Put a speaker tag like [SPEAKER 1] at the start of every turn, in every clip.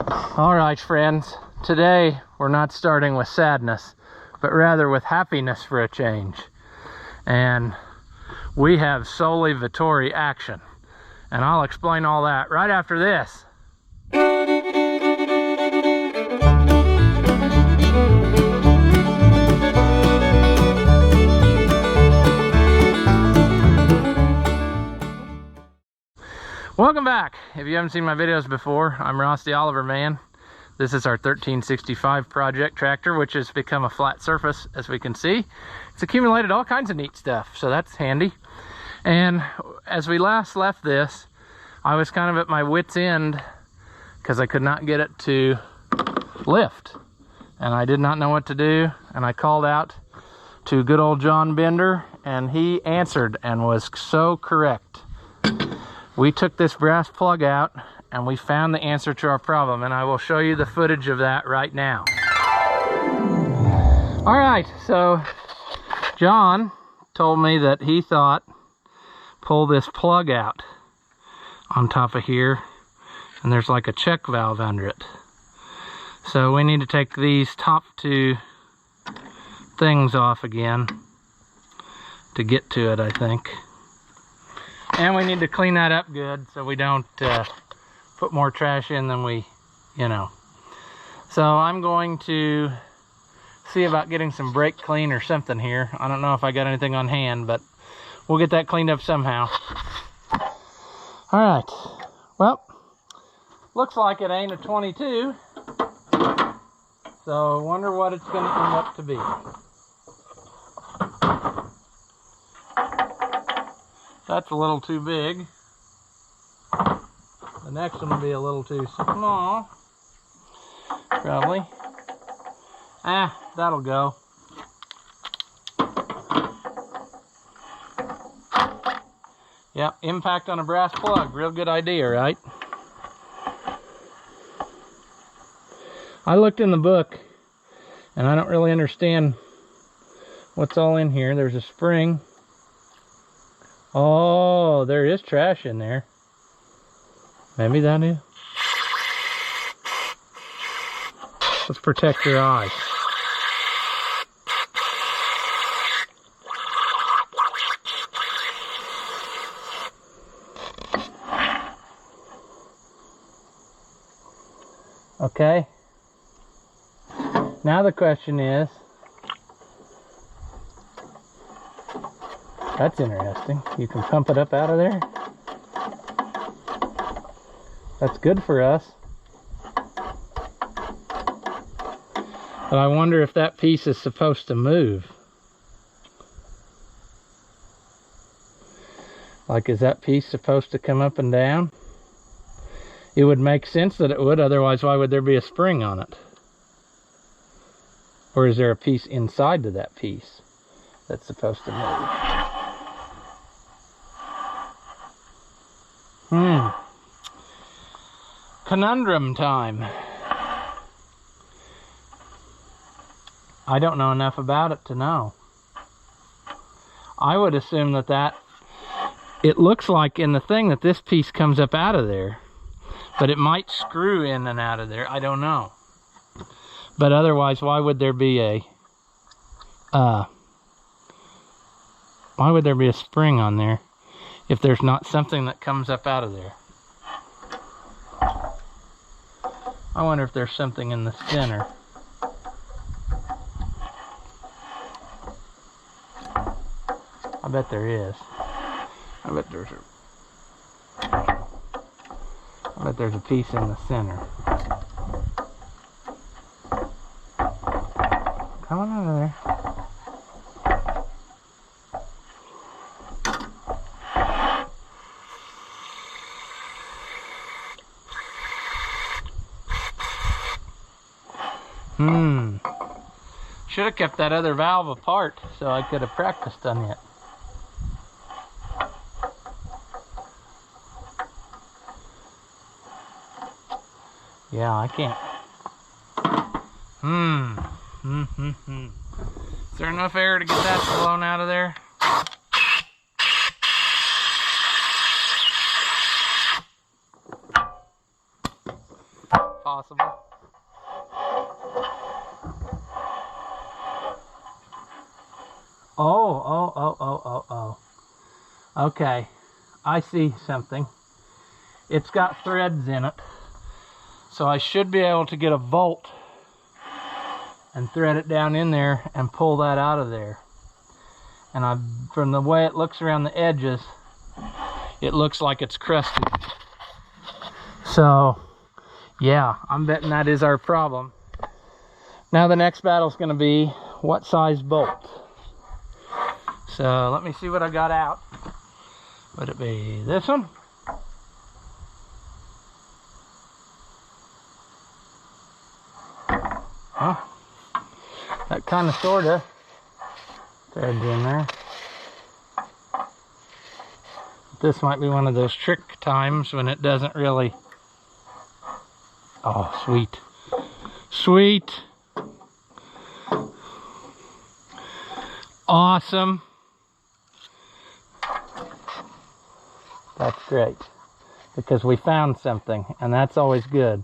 [SPEAKER 1] All right, friends, today we're not starting with sadness, but rather with happiness for a change. And we have SOLLEVATORE action. And I'll explain all that right after this. Welcome back. If you haven't seen my videos before, I'm Ross the Oliver Man. This is our 1365 project tractor, which has become a flat surface, as we can see. It's accumulated all kinds of neat stuff, so that's handy. And as we last left this, I was kind of at my wit's end because I could not get it to lift. And I did not know what to do, and I called out to good old John Bender, and he answered and was so correct. We took this brass plug out and we found the answer to our problem, and I will show you the footage of that right now. All right, so John told me that he thought pull this plug out on top of here, and there's like a check valve under it. So we need to take these top two things off again to get to it, I think. And we need to clean that up good so we don't put more trash in than we, So I'm going to see about getting some brake clean or something here. I don't know if I got anything on hand, but we'll get that cleaned up somehow. All right, well, looks like it ain't a 22. So I wonder what it's gonna end up to be. That's a little too big. The next one will be a little too small. Probably. That'll go. Yep, impact on a brass plug. Real good idea, right? I looked in the book, and I don't really understand what's all in here. There's a spring. Oh, there is trash in there. Maybe that is. Let's protect your eyes. Okay. Now the question is, that's interesting. You can pump it up out of there. That's good for us. But I wonder if that piece is supposed to move. Like, is that piece supposed to come up and down? It would make sense that it would, otherwise why would there be a spring on it? Or is there a piece inside to that piece that's supposed to move? Conundrum time. I don't know enough about it to know. I would assume that it looks like in the thing that this piece comes up out of there, but it might screw in and out of there. I don't know. But otherwise, why would there be a spring on there if there's not something that comes up out of there? I wonder if there's something in the center. I bet there is. I bet there's a piece in the center. Come on out of there. Should have kept that other valve apart so I could have practiced on it. Yeah, I can't. Is there enough air to get that blown out of there? possible. Oh. Okay, I see something. It's got threads in it. So I should be able to get a bolt and thread it down in there and pull that out of there. And from the way it looks around the edges, it looks like it's crusted. So yeah, I'm betting that is our problem. Now the next battle is going to be what size bolt. So let me see what I got out. Would it be this one? Huh? That kind of sorta threads in there. This might be one of those trick times when it doesn't really. Oh, sweet. Sweet. Awesome. That's great, because we found something, and that's always good.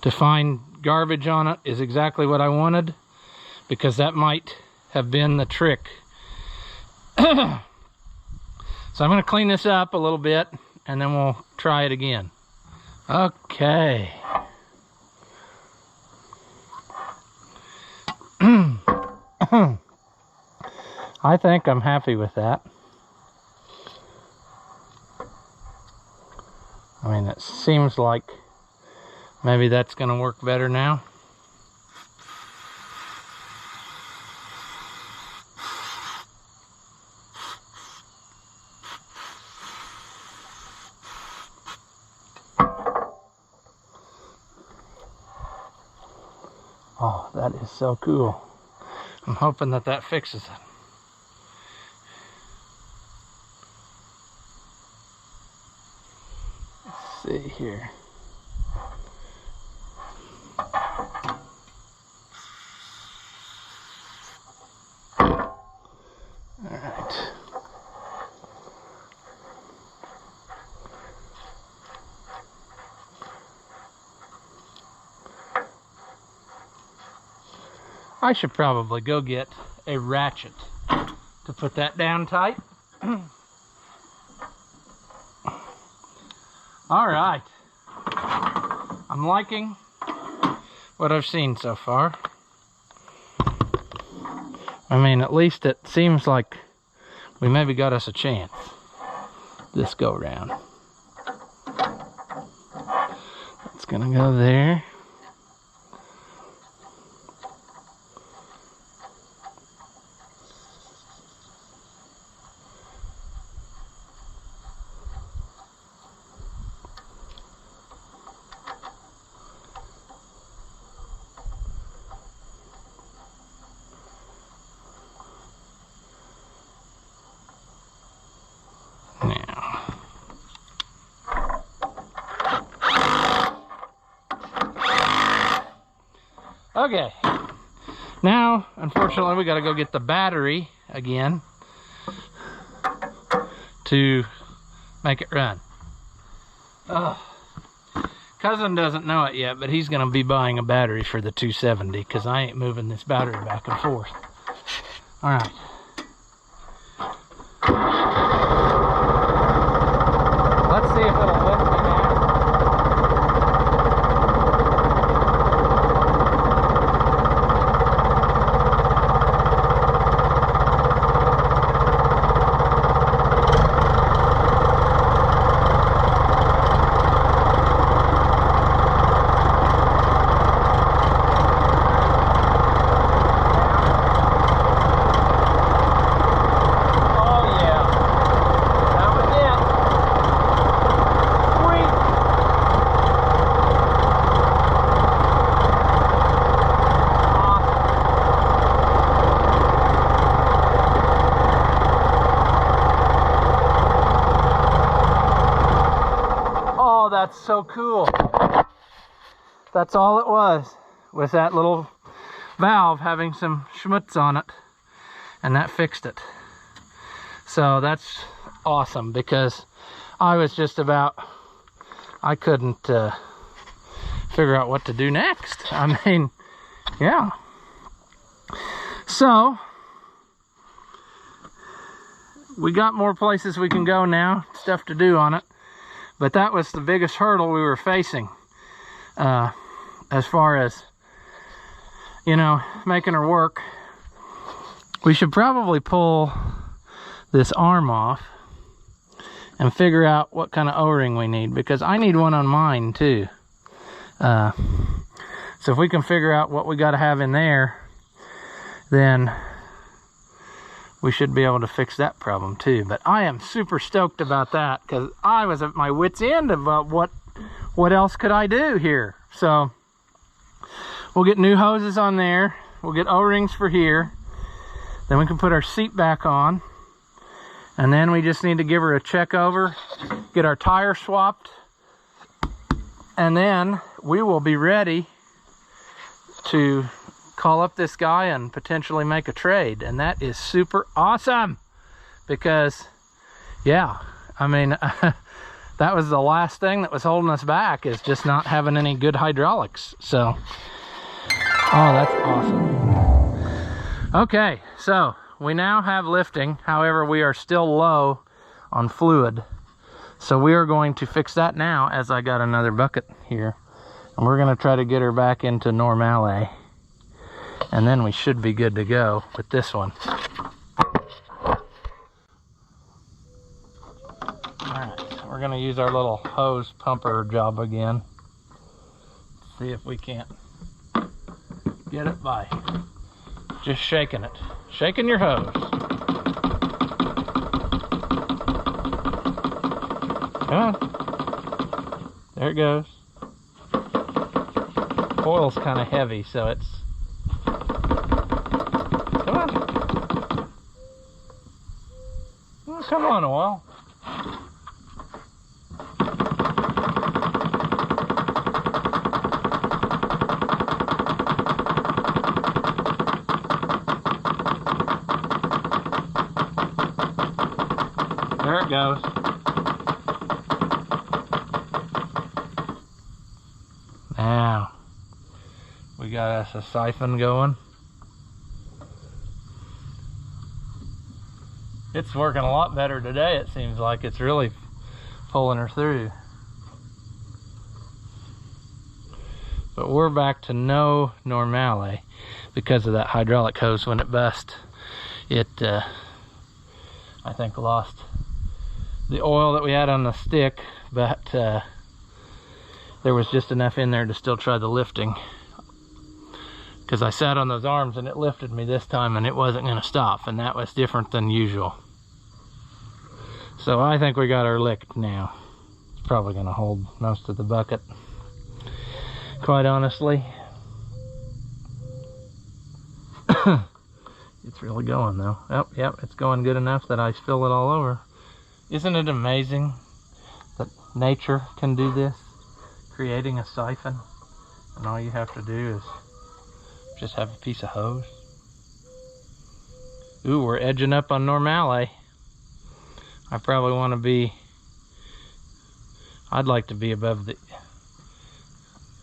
[SPEAKER 1] To find garbage on it is exactly what I wanted, because that might have been the trick. So I'm going to clean this up a little bit, and then we'll try it again. Okay. I think I'm happy with that. I mean, it seems like maybe that's going to work better now. Oh, that is so cool. I'm hoping that that fixes it. Let's see here. I should probably go get a ratchet to put that down tight. All right. I'm liking what I've seen so far. I mean, at least it seems like we maybe got us a chance this go round. It's gonna go there. Okay, now unfortunately we got to go get the battery again to make it run. Cousin doesn't know it yet, but he's going to be buying a battery for the 270 because I ain't moving this battery back and forth. All right. Let's see if it'll lift me now. That's so cool. That's all it was that little valve having some schmutz on it, and that fixed it. So that's awesome, because I was just about, I couldn't figure out what to do next. I mean, yeah. So we got more places we can go now, stuff to do on it. But that was the biggest hurdle we were facing, as far as, you know, making her work. We should probably pull this arm off and figure out what kind of O-ring we need, because I need one on mine too. So if we can figure out what we got to have in there, then we should be able to fix that problem too. But I am super stoked about that, because I was at my wit's end about what else could I do here. So we'll get new hoses on there, we'll get O-rings for here, then we can put our seat back on, and then we just need to give her a check over, get our tire swapped, and then we will be ready to call up this guy and potentially make a trade. And that is super awesome, because yeah, I mean, that was the last thing that was holding us back, is just not having any good hydraulics. So, oh, that's awesome. Okay, so we now have lifting. However, we are still low on fluid, so we are going to fix that now, as I got another bucket here, and we're going to try to get her back into normale, and then we should be good to go with this one. Alright, we're going to use our little hose pumper job again. See if we can't get it by just shaking it. Shaking your hose. Come on. There it goes. Oil's kind of heavy, so it's... Come on. Oh, come on, oil. There it goes. Now, we got us a siphon going. It's working a lot better today, it seems like. It's really pulling her through. But we're back to no normale because of that hydraulic hose. When it bust, it, I think, lost the oil that we had on the stick, but there was just enough in there to still try the lifting, because I sat on those arms and it lifted me this time, and it wasn't going to stop, and that was different than usual. So I think we got her licked now. It's probably going to hold most of the bucket, quite honestly. It's really going though. Oh, yep, it's going good enough that I spill it all over. Isn't it amazing that nature can do this? Creating a siphon, and all you have to do is just have a piece of hose. Ooh, we're edging up on normale. I probably want to be, I'd like to be above the,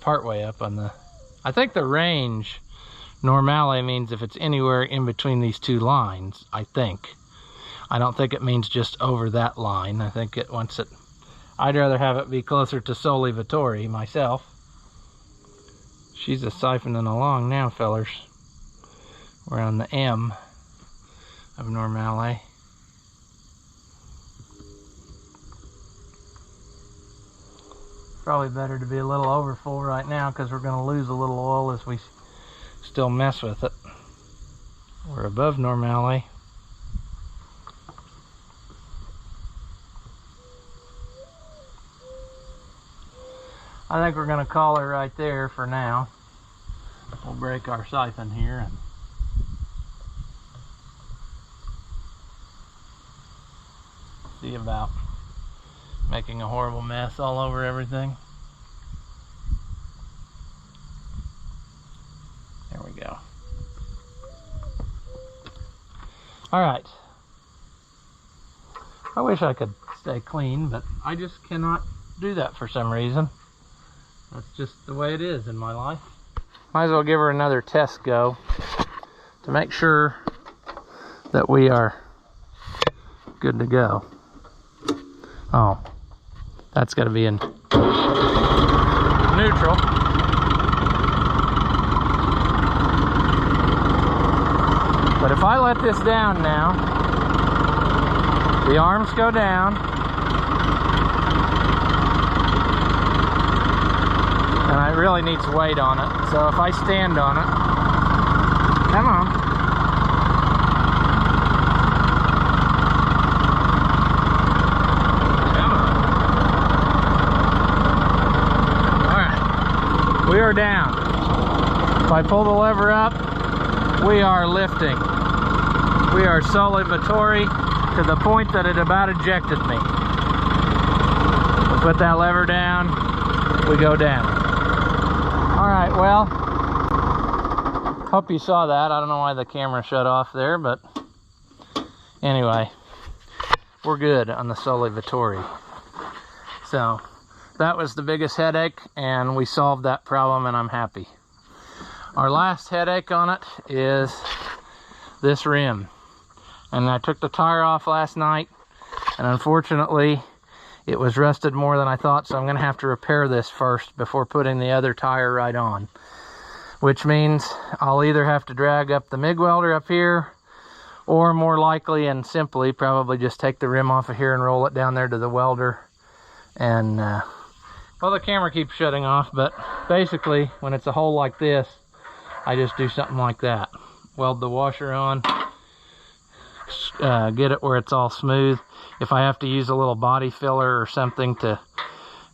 [SPEAKER 1] part way up on the, I think the range normale means if it's anywhere in between these two lines, I think. I don't think it means just over that line. I think it wants it, I'd rather have it be closer to SOLLEVATORE myself. She's a siphoning along now, fellers. We're on the M of normale. Probably better to be a little over full right now, because we're going to lose a little oil as we still mess with it. We're above normale. I think we're going to call her right there for now. We'll break our siphon here and see about making a horrible mess all over everything. There we go. Alright. I wish I could stay clean, but I just cannot do that for some reason. That's just the way it is in my life. Might as well give her another test go to make sure that we are good to go. Oh, that's got to be in neutral. But if I let this down now, the arms go down, and it really needs weight on it. So if I stand on it, come on. Come on. All right, we are down. If I pull the lever up, we are lifting. We are sollevatore to the point that it about ejected me. We put that lever down, we go down. All right, well, hope you saw that. I don't know why the camera shut off there, but anyway, we're good on the sollevatore. So that was the biggest headache, and we solved that problem, and I'm happy. Our last headache on it is this rim. And I took the tire off last night, and unfortunately it was rusted more than I thought, so I'm going to have to repair this first before putting the other tire right on. Which means I'll either have to drag up the MIG welder up here, or more likely and simply probably just take the rim off of here and roll it down there to the welder. And well, the camera keeps shutting off, but basically when it's a hole like this, I just do something like that. Weld the washer on, get it where it's all smooth. If I have to use a little body filler or something to,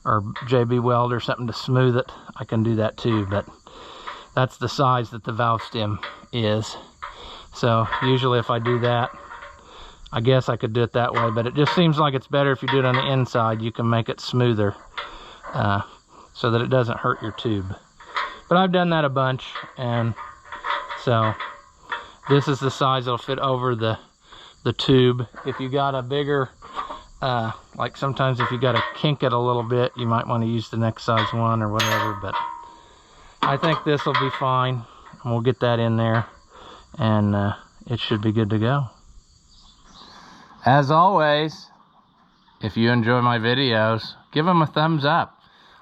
[SPEAKER 1] or JB weld or something to smooth it, I can do that too. But that's the size that the valve stem is. So usually if I do that, I guess I could do it that way, but it just seems like it's better if you do it on the inside. You can make it smoother so that it doesn't hurt your tube. But I've done that a bunch, and so this is the size that'll fit over the tube. If you got a bigger, like sometimes if you got to kink it a little bit, you might want to use the next size one or whatever, but I think this will be fine, and we'll get that in there, and it should be good to go. As always, if you enjoy my videos, give them a thumbs up.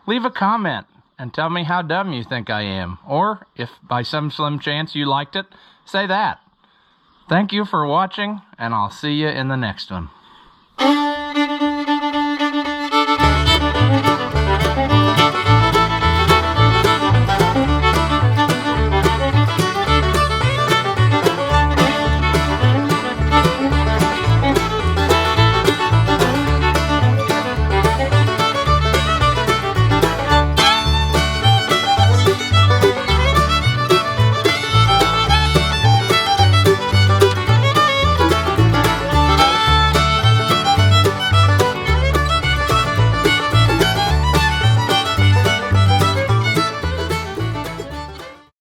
[SPEAKER 1] Leave a comment and tell me how dumb you think I am. Or if by some slim chance you liked it, say that. Thank you for watching, and I'll see you in the next one.